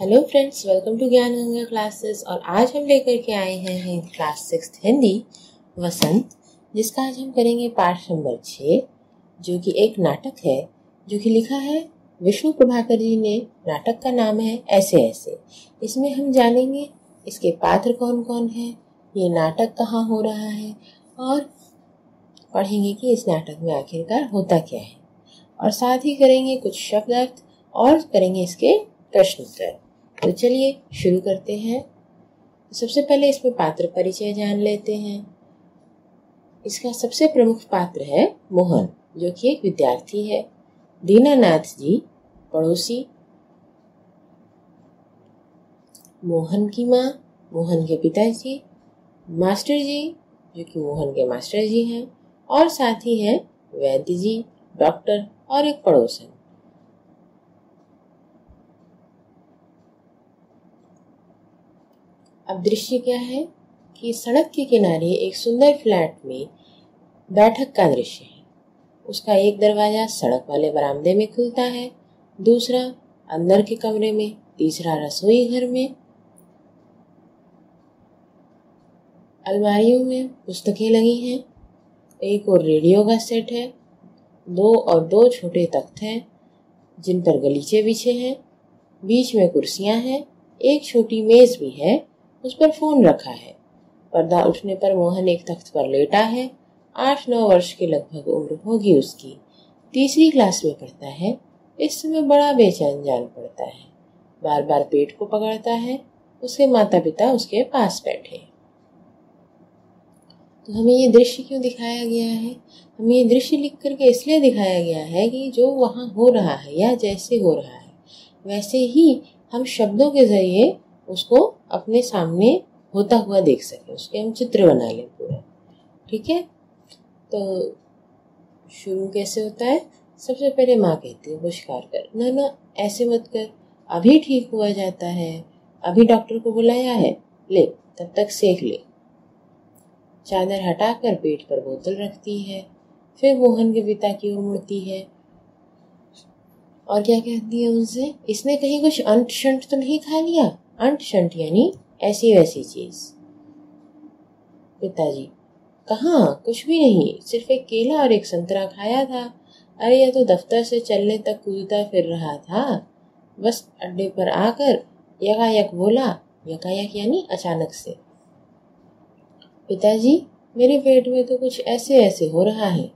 Hello friends, welcome to ज्ञान Ganga classes. और आज हम लेकर के आए हैं क्लास 6 हिंदी वसंत, जिसका आज हम करेंगे पाठ नंबर 6, जो कि एक नाटक है जो कि लिखा है विष्णु प्रभाकर जी ने। नाटक का नाम है ऐसे ऐसे। इसमें हम जानेंगे इसके पात्र कौन कौन है, ये नाटक कहाँ हो रहा है, और पढ़ेंगे कि इस नाटक में आखिरकार होता क्या है। और साथ ही करेंगे कुछ शब्द अर्थ और करेंगे इसके प्रश्न उत्तर। तो चलिए शुरू करते हैं। सबसे पहले इसमें पात्र परिचय जान लेते हैं। इसका सबसे प्रमुख पात्र है मोहन, जो कि एक विद्यार्थी है। दीनानाथ जी पड़ोसी, मोहन की माँ, मोहन के पिताजी, मास्टर जी जो कि मोहन के मास्टर जी हैं, और साथ ही हैं वैद्य जी, डॉक्टर, और एक पड़ोसन। अब दृश्य क्या है कि सड़क के किनारे एक सुंदर फ्लैट में बैठक का दृश्य है। उसका एक दरवाजा सड़क वाले बरामदे में खुलता है, दूसरा अंदर के कमरे में, तीसरा रसोई घर में। अलमारियों में पुस्तकें लगी हैं, एक और रेडियो का सेट है, दो छोटे तख्त हैं जिन पर गलीचे बिछे हैं, बीच में कुर्सियां हैं, एक छोटी मेज भी है, उस पर फोन रखा है। पर्दा उठने पर मोहन एक तख्त पर लेटा है। 8-9 वर्ष के लगभग उम्र होगी उसकी। तीसरी क्लास में पढ़ता है। इस समय बड़ा बेचैन जान पड़ता है, बार बार पेट को पकड़ता है। उसके माता पिता उसके पास बैठे। तो हमें ये दृश्य क्यों दिखाया गया है? हमें ये दृश्य लिख करके इसलिए दिखाया गया है कि जो वहाँ हो रहा है या जैसे हो रहा है वैसे ही हम शब्दों के जरिए उसको अपने सामने होता हुआ देख सकें, उसके हम चित्र बना लें पूरा। ठीक है, तो शुरू कैसे होता है? सबसे पहले माँ कहती है पुष्कार कर, ना ना ऐसे मत कर, अभी ठीक हुआ जाता है, अभी डॉक्टर को बुलाया है, ले तब तक सेक ले। चादर हटाकर पेट पर बोतल रखती है, फिर मोहन के पिता की ओर मुड़ती है और क्या कहती है उनसे, इसने कहीं कुछ अंट शंट तो नहीं खा लिया? अंट शंट यानी ऐसी वैसी चीज। पिताजी, कहाँ, कुछ भी नहीं, सिर्फ एक केला और एक संतरा खाया था। अरे यह तो दफ्तर से चलने तक कूदता फिर रहा था, बस अड्डे पर आकर यकायक बोला। यकायक यानी अचानक से। पिताजी, मेरे पेट में तो कुछ ऐसे ऐसे हो रहा है।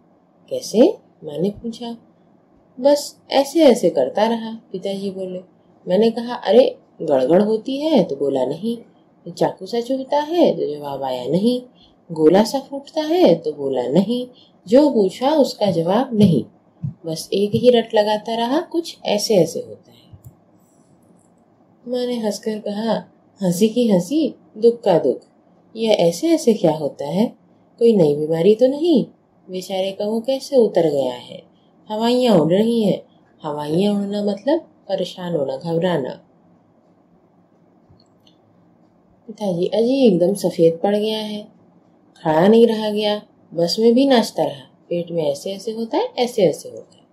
कैसे? मैंने पूछा। बस ऐसे ऐसे करता रहा, पिताजी बोले। मैंने कहा, अरे गड़गड़ होती है तो बोला नहीं, चाकू सा चुभता है तो जवाब आया नहीं, गोला सा फूटता है तो बोला नहीं, जो पूछा उसका जवाब नहीं, बस एक ही रट लगाता रहा, कुछ ऐसे ऐसे होता है। मैंने हंसकर कहा, हंसी की हंसी, दुख का दुख, यह ऐसे ऐसे क्या होता है? कोई नई बीमारी तो नहीं? बेचारे का वो कैसे उतर गया है, हवाइयाँ उड़ रही हैं। हवाइयाँ उड़ना मतलब परेशान होना, घबराना। पिताजी, अजी एकदम सफेद पड़ गया है, खड़ा नहीं रहा गया, बस में भी नाचता रहा, पेट में ऐसे ऐसे होता है, ऐसे ऐसे होता है।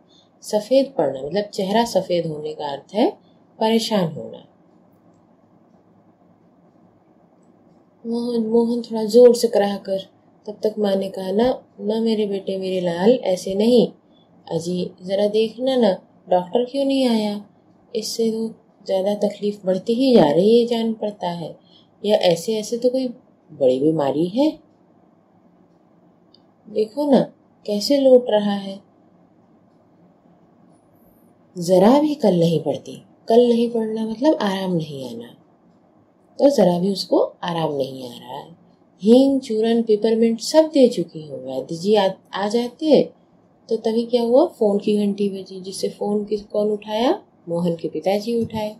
सफेद पड़ना मतलब चेहरा सफेद होने का अर्थ है परेशान होना। मोहन थोड़ा जोर से कराहकर। तब तक माँ ने कहा, ना ना मेरे बेटे, मेरे लाल, ऐसे नहीं। अजी जरा देखना ना, डॉक्टर क्यों नहीं आया? इससे तो ज्यादा तकलीफ बढ़ती ही जा रही है, जान पड़ता है। या ऐसे ऐसे तो कोई बड़ी बीमारी है। देखो ना कैसे लौट रहा है। जरा भी कल नहीं पड़ती। कल नहीं पड़ना मतलब आराम नहीं आना, तो जरा भी उसको आराम नहीं आ रहा है। हींग, चूरन, पेपरमिंट सब दे चुकी हूँ। वैद्य जी आ जाते तो तभी क्या हुआ, फोन की घंटी बजी, जिससे फोन कौन उठाया? मोहन के पिताजी उठाए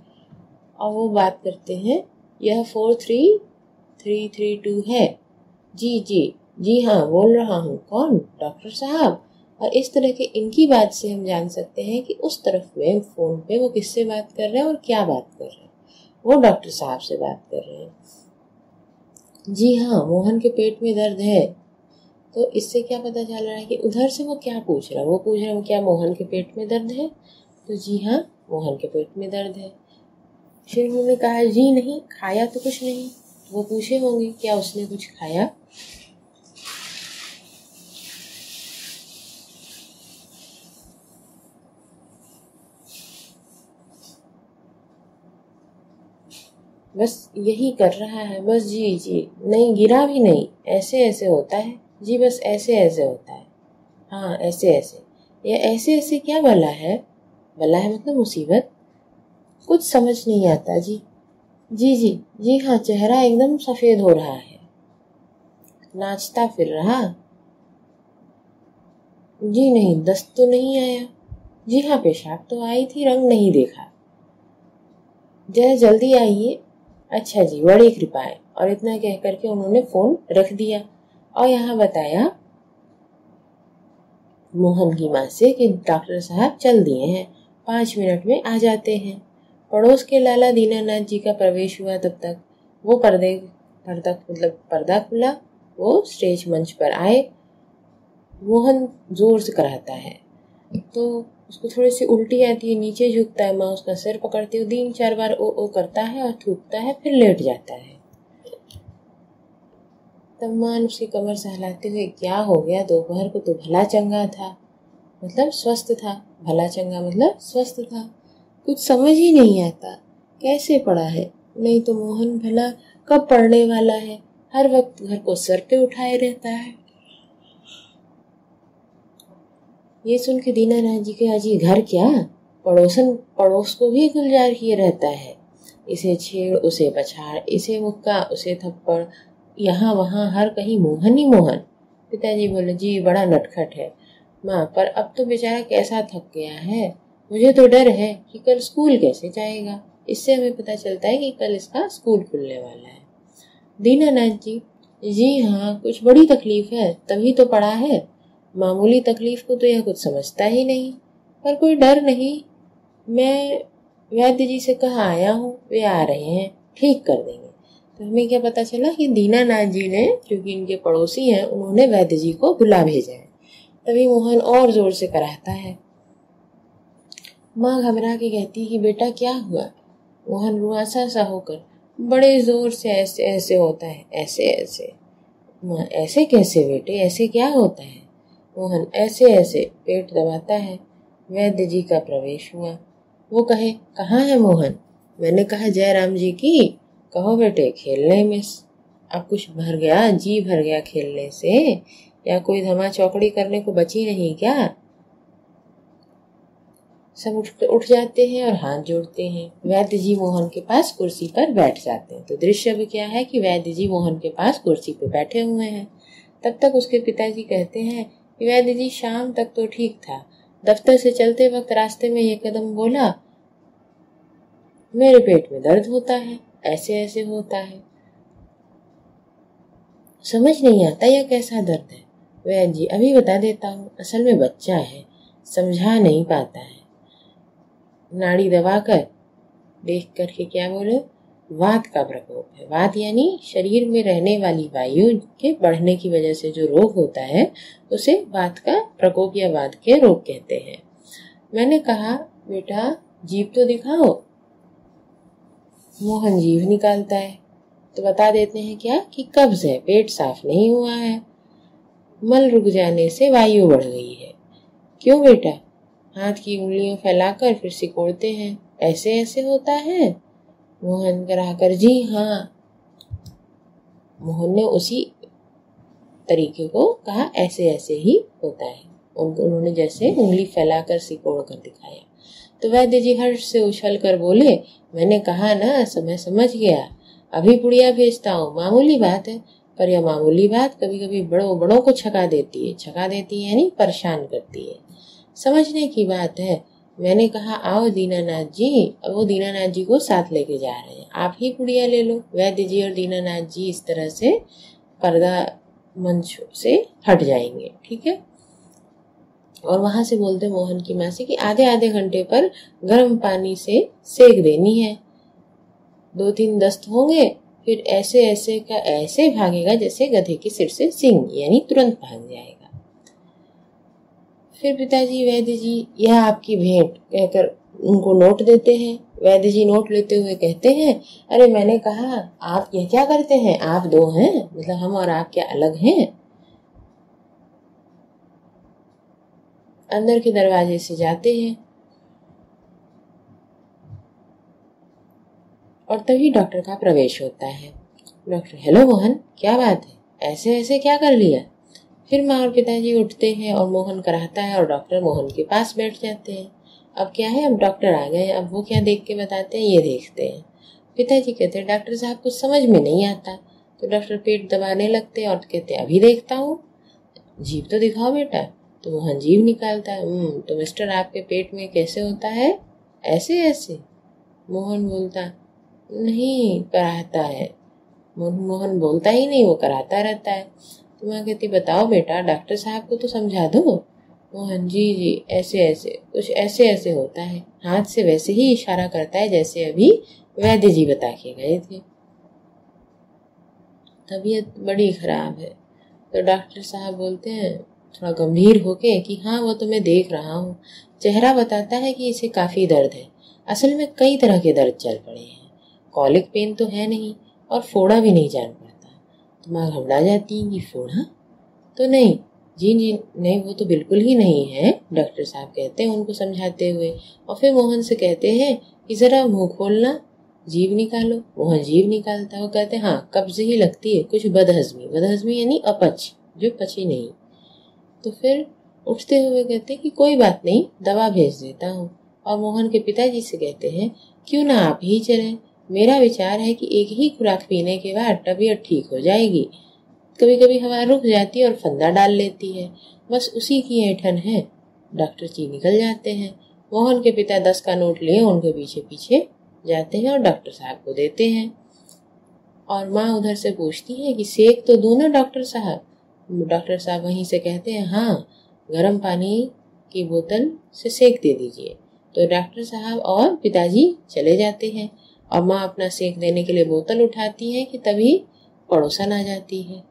और वो बात करते हैं, यह 43332 है। जी जी जी हाँ, बोल रहा हूँ। कौन? डॉक्टर साहब। और इस तरह के इनकी बात से हम जान सकते हैं कि उस तरफ में फोन पे वो किससे बात कर रहे हैं और क्या बात कर रहे हैं। वो डॉक्टर साहब से बात कर रहे हैं। जी हाँ, मोहन के पेट में दर्द है। तो इससे क्या पता चल रहा है कि उधर से वो क्या पूछ रहा है? वो पूछ रहा है क्या मोहन के पेट में दर्द है? तो जी हाँ, मोहन के पेट में दर्द है। फिर उन्होंने कहा जी नहीं, खाया तो कुछ नहीं। वो पूछे होंगे क्या उसने कुछ खाया? बस यही कर रहा है, बस जी जी, नहीं गिरा भी नहीं, ऐसे ऐसे होता है जी, बस ऐसे ऐसे होता है। हाँ ऐसे ऐसे, ये ऐसे ऐसे क्या बला है? बला है मतलब मुसीबत? कुछ समझ नहीं आता जी। जी जी जी हाँ, चेहरा एकदम सफेद हो रहा है। नाचता फिर रहा? जी नहीं, दस्त तो नहीं आया। जी हाँ, पेशाब तो आई थी, रंग नहीं देखा। जरा जल्दी आइए। अच्छा जी, बड़ी कृपा है। और इतना कह करके उन्होंने फोन रख दिया और यहाँ बताया मोहन की माँ से कि डॉक्टर साहब चल दिए हैं, 5 मिनट में आ जाते हैं। पड़ोस के लाला दीनानाथ जी का प्रवेश हुआ। तब तक वो पर्दा खुला, वो स्टेज मंच पर आए। मोहन जोर से कराता है तो उसको थोड़ी सी उल्टी आती है, नीचे झुकता है। माँ उसका सिर पकड़ती है, 3-4 बार ओ करता है और थूकता है, फिर लेट जाता है। तब माँ उसकी कमर सहलाते हुए, क्या हो गया? दोपहर को तो भला चंगा था, मतलब स्वस्थ था। भला चंगा मतलब स्वस्थ था। कुछ समझ ही नहीं आता कैसे पड़ा है। नहीं तो मोहन भला कब पढ़ने वाला है, हर वक्त घर को सर पे उठाए रहता है। ये सुन के दीनानाथ जी के अजी घर क्या, पड़ोस को भी गुलजार किए रहता है। इसे छेड़, उसे पछाड़, इसे मुक्का, उसे थप्पड़, यहाँ वहाँ हर कहीं मोहन ही मोहन। पिताजी बोले जी बड़ा नटखट है। माँ, पर अब तो बेचारा कैसा थक गया है, मुझे तो डर है कि कल स्कूल कैसे जाएगा। इससे हमें पता चलता है कि कल इसका स्कूल खुलने वाला है। दीनानाथ जी, जी हाँ, कुछ बड़ी तकलीफ है तभी तो पड़ा है। मामूली तकलीफ को तो यह कुछ समझता ही नहीं। पर कोई डर नहीं, मैं वैद्य जी से कहा आया हूँ, वे आ रहे हैं, ठीक कर देंगे। तो हमें क्या पता चला कि दीनानाथ जी ने, क्योंकि इनके पड़ोसी हैं, उन्होंने वैद्य जी को बुला भेजा है। तभी मोहन और जोर से कराहता है। माँ घबरा के कहती कि बेटा क्या हुआ? मोहन रुआसा सा होकर बड़े जोर से, ऐसे ऐसे होता है, ऐसे ऐसे। माँ, ऐसे कैसे बेटे, ऐसे क्या होता है? मोहन ऐसे ऐसे पेट दबाता है। वैद्य जी का प्रवेश हुआ। वो कहे, कहाँ है मोहन? मैंने कहा जयराम जी की। कहो बेटे, खेलने में अब कुछ भर गया, जी भर गया खेलने से, या कोई धमा चौकड़ी करने को बची नहीं क्या? सब उठ जाते हैं और हाथ जोड़ते हैं। वैद्य जी मोहन के पास कुर्सी पर बैठ जाते हैं। तो दृश्य अभी क्या है कि वैद्य जी मोहन के पास कुर्सी पर बैठे हुए हैं। तब तक उसके पिताजी कहते हैं कि वैद्य जी शाम तक तो ठीक था, दफ्तर से चलते वक्त रास्ते में ये कदम बोला, मेरे पेट में दर्द होता है, ऐसे ऐसे होता है। समझ नहीं आता यह कैसा दर्द है। वैद्य जी, अभी बता देता हूँ, असल में बच्चा है, समझा नहीं पाता है। नाड़ी दबाकर देख करके क्या बोले, वात का प्रकोप है। वात यानी शरीर में रहने वाली वायु के बढ़ने की वजह से जो रोग होता है उसे वात का प्रकोप या वात के रोग कहते हैं। मैंने कहा बेटा जीभ तो दिखाओ। मोहन जीभ निकालता है। तो बता देते हैं क्या कि कब्ज है, पेट साफ नहीं हुआ है, मल रुक जाने से वायु बढ़ गई है। क्यों बेटा? हाथ की उंगलियों फैलाकर फिर सिकोड़ते हैं, ऐसे ऐसे होता है। मोहन कराकर जी हाँ। मोहन ने उसी तरीके को कहा, ऐसे ऐसे ही होता है। उन्होंने जैसे उंगली फैलाकर सिकोड़ कर दिखाया। तो वैद्य जी हर्ष से उछल कर बोले, मैंने कहा ना, समय समझ गया, अभी पुड़िया भेजता हूँ। मामूली बात है, पर यह मामूली बात कभी कभी बड़ों को छका देती है यानी परेशान करती है। समझने की बात है। मैंने कहा आओ दीनानाथ जी। अब वो दीनानाथ जी को साथ लेके जा रहे हैं, आप ही पुड़िया ले लो। वैद्य जी और दीनानाथ जी इस तरह से पर्दा मंच से हट जाएंगे, ठीक है। और वहां से बोलते मोहन की माँ से कि आधे आधे घंटे पर गर्म पानी से सेक देनी है। 2-3 दस्त होंगे, फिर ऐसे ऐसे का ऐसे भागेगा जैसे गधे के सिर से सींग, यानी तुरंत भाग जाएगा। फिर पिताजी वैद्य जी, यह आपकी भेंट कहकर उनको नोट देते हैं। वैद्य जी नोट लेते हुए कहते हैं, अरे मैंने कहा आप ये क्या करते हैं, आप दो हैं, मतलब हम और आप क्या अलग हैं? अंदर के दरवाजे से जाते हैं और तभी डॉक्टर का प्रवेश होता है। डॉक्टर, हेलो मोहन, क्या बात है, ऐसे ऐसे क्या कर लिया? फिर माँ और पिताजी उठते हैं और मोहन कराता है और डॉक्टर मोहन के पास बैठ जाते हैं। अब क्या है, अब डॉक्टर आ गए, अब वो क्या देख के बताते हैं ये देखते हैं। पिताजी कहते हैं, डॉक्टर साहब कुछ समझ में नहीं आता। तो डॉक्टर पेट दबाने लगते हैं और कहते हैं, अभी देखता हूँ, जीभ तो दिखाओ बेटा। तो मोहन जीभ निकालता है। तो मिस्टर आपके पेट में कैसे होता है, ऐसे ऐसे? मोहन बोलता, नहीं, कराता है। मोहन बोलता ही नहीं, वो कराता रहता है। तो माँ कहती, बताओ बेटा, डॉक्टर साहब को तो समझा दो। मोहन, जी जी, ऐसे ऐसे, कुछ ऐसे ऐसे होता है। हाथ से वैसे ही इशारा करता है जैसे अभी वैद्य जी बता के गए थे। तबीयत बड़ी खराब है। तो डॉक्टर साहब बोलते हैं थोड़ा गंभीर होके कि हाँ वो तो मैं देख रहा हूँ। चेहरा बताता है कि इसे काफी दर्द है। असल में कई तरह के दर्द चल पड़े हैं। कॉलिक पेन तो है नहीं और फोड़ा भी नहीं जान पड़ता। तो माँ घबरा जाती है कि फोड़ा तो नहीं। जी जी नहीं, वो तो बिल्कुल ही नहीं है, डॉक्टर साहब कहते हैं उनको समझाते हुए। और फिर मोहन से कहते हैं कि जरा मुंह खोलना, जीभ निकालो। मोहन जीभ निकालता है। वो कहते हैं हाँ कब्ज ही लगती है, कुछ बदहजमी। बदहजमी यानी अपच, जो पची नहीं। तो फिर उठते हुए कहते हैं कि कोई बात नहीं, दवा भेज देता हूँ। और मोहन के पिताजी से कहते हैं, क्यों ना आप ही चलें, मेरा विचार है कि एक ही खुराक पीने के बाद तबीयत ठीक हो जाएगी। कभी कभी हवा रुक जाती है और फंदा डाल लेती है, बस उसी की ऐंठन है। डॉक्टर जी निकल जाते हैं। मोहन के पिता 10 का नोट लिए उनके पीछे पीछे जाते हैं और डॉक्टर साहब को देते हैं। और माँ उधर से पूछती है कि सेक तो दूं ना डॉक्टर साहब? डॉक्टर साहब वहीं से कहते हैं, हाँ, गर्म पानी की बोतल से सेक दे दीजिए। तो डॉक्टर साहब और पिताजी चले जाते हैं और माँ अपना सेक देने के लिए बोतल उठाती है कि तभी पड़ोसन आ जाती है।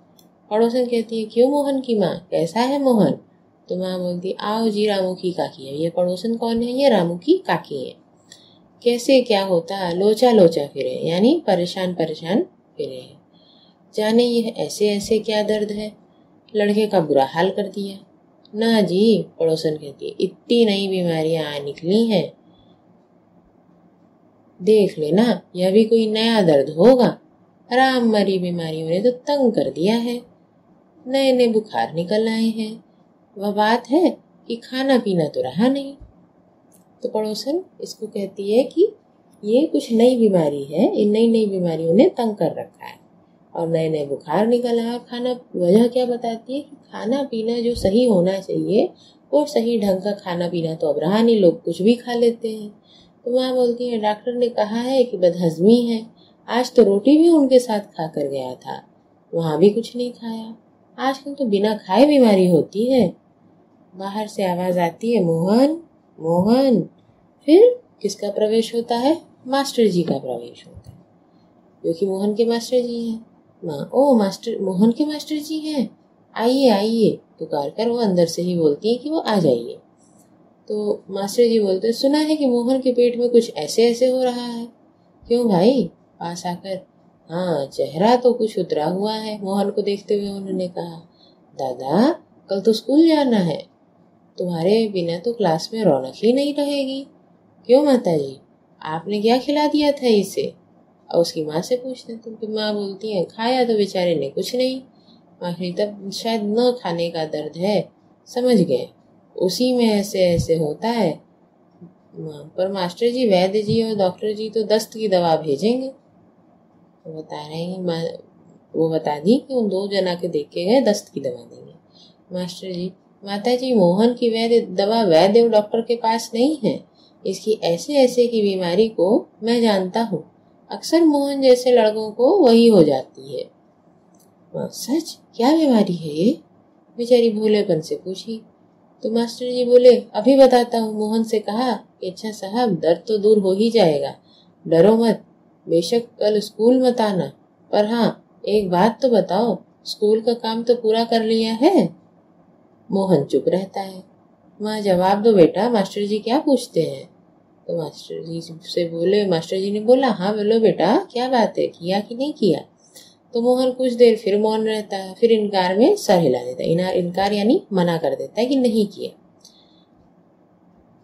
पड़ोसन कहती है, क्यों मोहन की माँ, कैसा है मोहन? तो माँ बोलती, आओ जी, रामू की काकी है। ये पड़ोसन कौन है? ये रामू की काकी है। कैसे क्या होता, लोचा लोचा फिरे, यानी परेशान परेशान फिरे। जाने ये ऐसे ऐसे क्या दर्द है, लड़के का बुरा हाल कर दिया। ना जी, पड़ोसन कहती है, इतनी नई बीमारियां आ निकली हैं, देख लेना, यह भी कोई नया दर्द होगा। राम मरी बीमारियों ने तो तंग कर दिया है, नए नए बुखार निकल आए हैं। वह बात है कि खाना पीना तो रहा नहीं। तो पड़ोसन इसको कहती है कि ये कुछ नई बीमारी है, इन नई नई बीमारियों ने तंग कर रखा है और नए नए बुखार निकल आया। खाना, वजह क्या बताती है कि खाना पीना जो सही होना चाहिए वो सही ढंग का खाना पीना तो अब रहा नहीं, लोग कुछ भी खा लेते हैं। तो माँ बोलती है, डॉक्टर ने कहा है कि बदहजमी है, आज तो रोटी भी उनके साथ खा कर गया था, वहां भी कुछ नहीं खाया। आजकल तो बिना खाए बीमारी होती है। बाहर से आवाज आती है, मोहन मोहन। फिर किसका प्रवेश होता है? मास्टर जी का प्रवेश होता है, जो कि मोहन के मास्टर जी हैं। माँ, ओ मास्टर, मोहन के मास्टर जी हैं, आइए आइए, पुकार कर वो अंदर से ही बोलती है कि वो आ जाइए। तो मास्टर जी बोलते हैं, सुना है कि मोहन के पेट में कुछ ऐसे ऐसे हो रहा है। क्यों भाई? पास आकर, हाँ, चेहरा तो कुछ उतरा हुआ है। मोहन को देखते हुए उन्होंने कहा, दादा कल तो स्कूल जाना है, तुम्हारे बिना तो क्लास में रौनक ही नहीं रहेगी। क्यों माता जी, आपने क्या खिला दिया था इसे? और उसकी माँ से पूछते हैं। तो माँ बोलती है, खाया तो बेचारे ने कुछ नहीं। माँ कहती, तब शायद न खाने का दर्द है, समझ गए, उसी में ऐसे ऐसे होता है। माँ, पर मास्टर जी, वैद्य जी और डॉक्टर जी तो दस्त की दवा भेजेंगे। तो बता रहे हैं, वो बता दी कि उन 2 जना के देख के गए, दस्त की दवा देंगे। मास्टर जी, माता जी, मोहन की दवा वैद्य और डॉक्टर के पास नहीं है, इसकी ऐसे ऐसे की बीमारी को मैं जानता हूँ, अक्सर मोहन जैसे लड़कों को वही हो जाती है। सच? क्या बीमारी है ये? बेचारी भोलेपन से पूछी। तो मास्टर जी बोले, अभी बताता हूँ। मोहन से कहा कि अच्छा साहब, दर्द तो दूर हो ही जाएगा, डरो मत, बेशक कल स्कूल मत आना, पर हाँ एक बात तो बताओ, स्कूल का काम तो पूरा कर लिया है? मोहन चुप रहता है। माँ, जवाब दो बेटा, मास्टर जी क्या पूछते हैं? तो मास्टर जी ने बोला, हाँ बोलो बेटा, क्या बात है, किया कि नहीं किया। तो मोहन कुछ देर फिर मौन रहता है, फिर इनकार में सर हिला देता है। इनकार यानी मना कर देता है कि नहीं किया।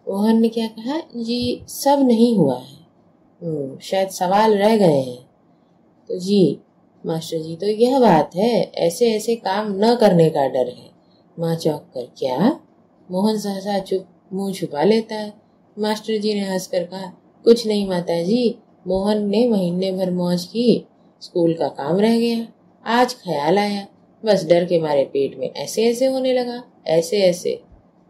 मोहन ने क्या कहा, जी सब नहीं हुआ है, शायद सवाल रह गए हैं। तो जी मास्टर जी, तो यह बात है, ऐसे ऐसे काम न करने का डर है। माँ चौंक कर, क्या? मोहन सहसा मुंह छुपा लेता है। मास्टर जी ने हंसकर कहा, कुछ नहीं माता जी, मोहन ने महीने भर मौज की, स्कूल का काम रह गया, आज ख्याल आया, बस डर के मारे पेट में ऐसे ऐसे होने लगा, ऐसे ऐसे।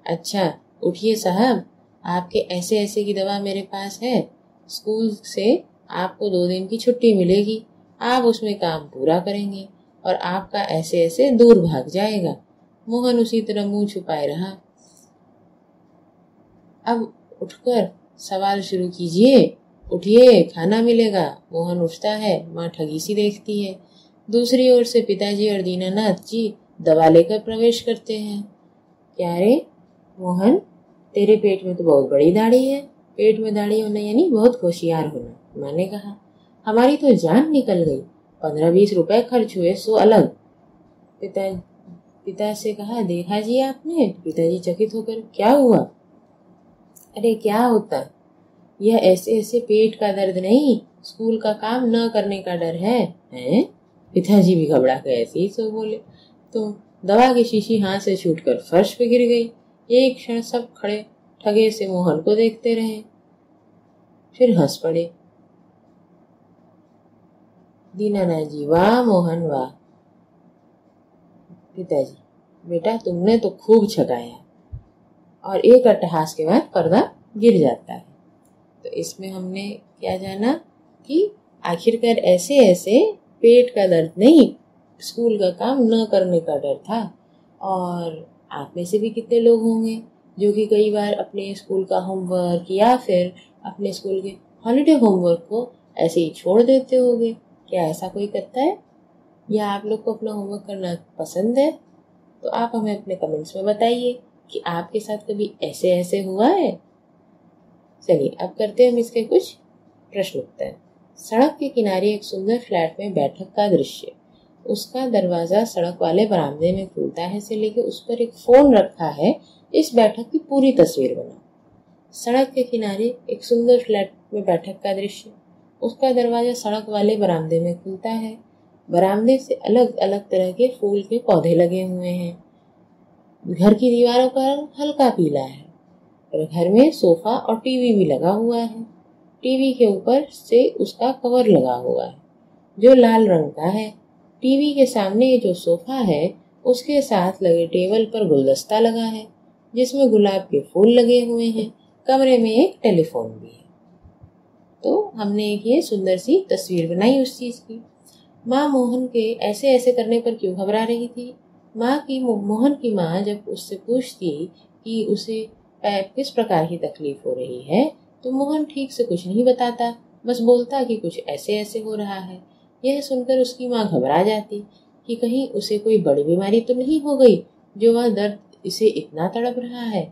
अच्छा उठिए साहब, आपके ऐसे ऐसे की दवा मेरे पास है, स्कूल से आपको 2 दिन की छुट्टी मिलेगी, आप उसमें काम पूरा करेंगे और आपका ऐसे ऐसे दूर भाग जाएगा। मोहन उसी तरह मुंह छुपाए रहा। अब उठकर सवाल शुरू कीजिए, उठिए खाना मिलेगा। मोहन उठता है, माँ ठगी सी देखती है। दूसरी ओर से पिताजी और दीनानाथ जी दवा लेकर प्रवेश करते हैं। क्या रे मोहन, तेरे पेट में तो बहुत बड़ी दाढ़ी है। पेट में दाढ़ी होना यानी बहुत होशियार होना, माँ ने कहा। हमारी तो जान निकल गई, 15-20 रुपए खर्च हुए सो अलग। पिता से कहा, देखा जी आपने? पिताजी चकित होकर, क्या हुआ? अरे क्या होता, यह ऐसे ऐसे पेट का दर्द नहीं, स्कूल का काम न करने का डर है। हैं? पिताजी भी घबरा गए, ऐसे ही सो बोले। तो दवा की शीशी हाथ से छूटकर फर्श पे गिर गई। एक क्षण सब खड़े ठगे से मोहन को देखते रहे, फिर हंस पड़े। दीनानाथ जी, वाह मोहन वाह। पिताजी, बेटा तुमने तो खूब छकाया। और एक अट्टहास के बाद पर्दा गिर जाता है। तो इसमें हमने क्या जाना कि आखिरकार ऐसे ऐसे पेट का दर्द नहीं, स्कूल का काम न करने का डर था। और आप में से भी कितने लोग होंगे जो कि कई बार अपने स्कूल का होमवर्क या फिर अपने स्कूल के हॉलीडे होमवर्क को ऐसे ही छोड़ देते होंगे। क्या ऐसा कोई करता है, या आप लोग को अपना होमवर्क करना पसंद है? तो आप हमें अपने कमेंट्स में बताइए कि आपके साथ कभी ऐसे ऐसे हुआ है। चलिए अब करते हैं हम इसके कुछ प्रश्न उत्तर। सड़क के किनारे एक सुंदर फ्लैट में बैठक का दृश्य। उसका दरवाजा सड़क वाले बरामदे में खुलता है से लेकर उस पर एक फोन रखा है, इस बैठक की पूरी तस्वीर बना। सड़क के किनारे एक सुंदर फ्लैट में बैठक का दृश्य। उसका दरवाजा सड़क वाले बरामदे में खुलता है, बरामदे से अलग अलग तरह के फूल के पौधे लगे हुए हैं। घर की दीवारों का रंग हल्का पीला है और घर में सोफा और टीवी भी लगा हुआ है। टीवी के ऊपर से उसका कवर लगा हुआ है जो लाल रंग का है। टीवी के सामने जो सोफा है उसके साथ लगे टेबल पर गुलदस्ता लगा है जिसमें गुलाब के फूल लगे हुए हैं। कमरे में एक टेलीफोन भी है। तो हमने एक ये सुंदर सी तस्वीर बनाई उस चीज की। माँ मोहन के ऐसे ऐसे करने पर क्यों घबरा रही थी? मोहन की माँ जब उससे पूछती कि उसे किस प्रकार की तकलीफ हो रही है तो मोहन ठीक से कुछ नहीं बताता, बस बोलता कि कुछ ऐसे ऐसे हो रहा है। यह सुनकर उसकी माँ घबरा जाती कि कहीं उसे कोई बड़ी बीमारी तो नहीं हो गई जो वह दर्द इसे इतना तड़प रहा है।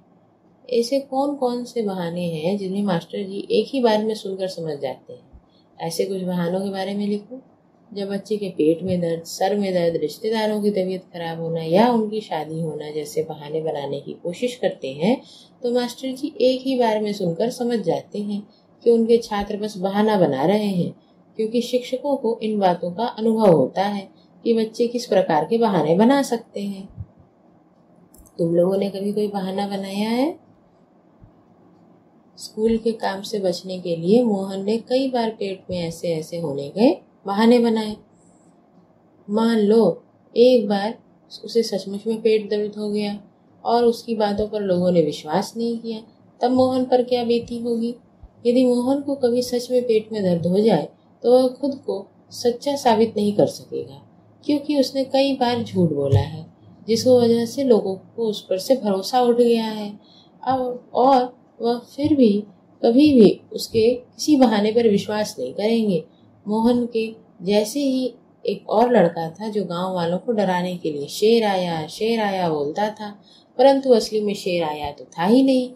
ऐसे कौन कौन से बहाने हैं जिन्हें मास्टर जी एक ही बार में सुनकर समझ जाते हैं? ऐसे कुछ बहानों के बारे में लिखो। जब बच्चे के पेट में दर्द, सर में दर्द, रिश्तेदारों की तबीयत खराब होना या उनकी शादी होना जैसे बहाने बनाने की कोशिश करते हैं तो मास्टर जी एक ही बार में सुनकर समझ जाते हैं कि उनके छात्र बस बहाना बना रहे हैं, क्योंकि शिक्षकों को इन बातों का अनुभव होता है कि बच्चे किस प्रकार के बहाने बना सकते हैं। तुम लोगों ने कभी कोई बहाना बनाया है? स्कूल के काम से बचने के लिए मोहन ने कई बार पेट में ऐसे ऐसे होने के बहाने बनाए। मान लो एक बार उसे सचमुच में पेट दर्द हो गया और उसकी बातों पर लोगों ने विश्वास नहीं किया, तब मोहन पर क्या बीती होगी? यदि मोहन को कभी सच में पेट में दर्द हो जाए तो वह खुद को सच्चा साबित नहीं कर सकेगा, क्योंकि उसने कई बार झूठ बोला है जिसकी वजह से लोगों को उस पर से भरोसा उठ गया है। अब और वह फिर भी कभी भी उसके किसी बहाने पर विश्वास नहीं करेंगे। मोहन के जैसे ही एक और लड़का था जो गांव वालों को डराने के लिए शेर आया बोलता था, परंतु असली में शेर आया तो था ही नहीं।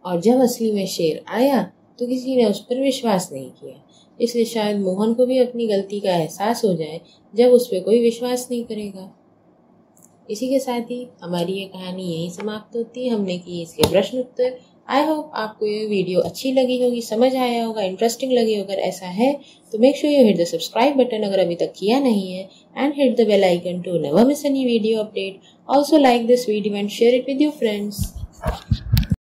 और जब असली में शेर आया तो किसी ने उस पर विश्वास नहीं किया। इसलिए शायद मोहन को भी अपनी गलती का एहसास हो जाए जब उस पर कोई विश्वास नहीं करेगा। इसी के साथ ही हमारी ये कहानी यहीं समाप्त होती है। हमने की इसके प्रश्न उत्तर। आई होप आपको ये वीडियो अच्छी लगी होगी, समझ आया होगा, इंटरेस्टिंग लगी। अगर ऐसा है तो make sure you hit the subscribe button अगर अभी तक किया नहीं है, and hit the bell icon to never miss any video update. Also like this video and share it with your friends.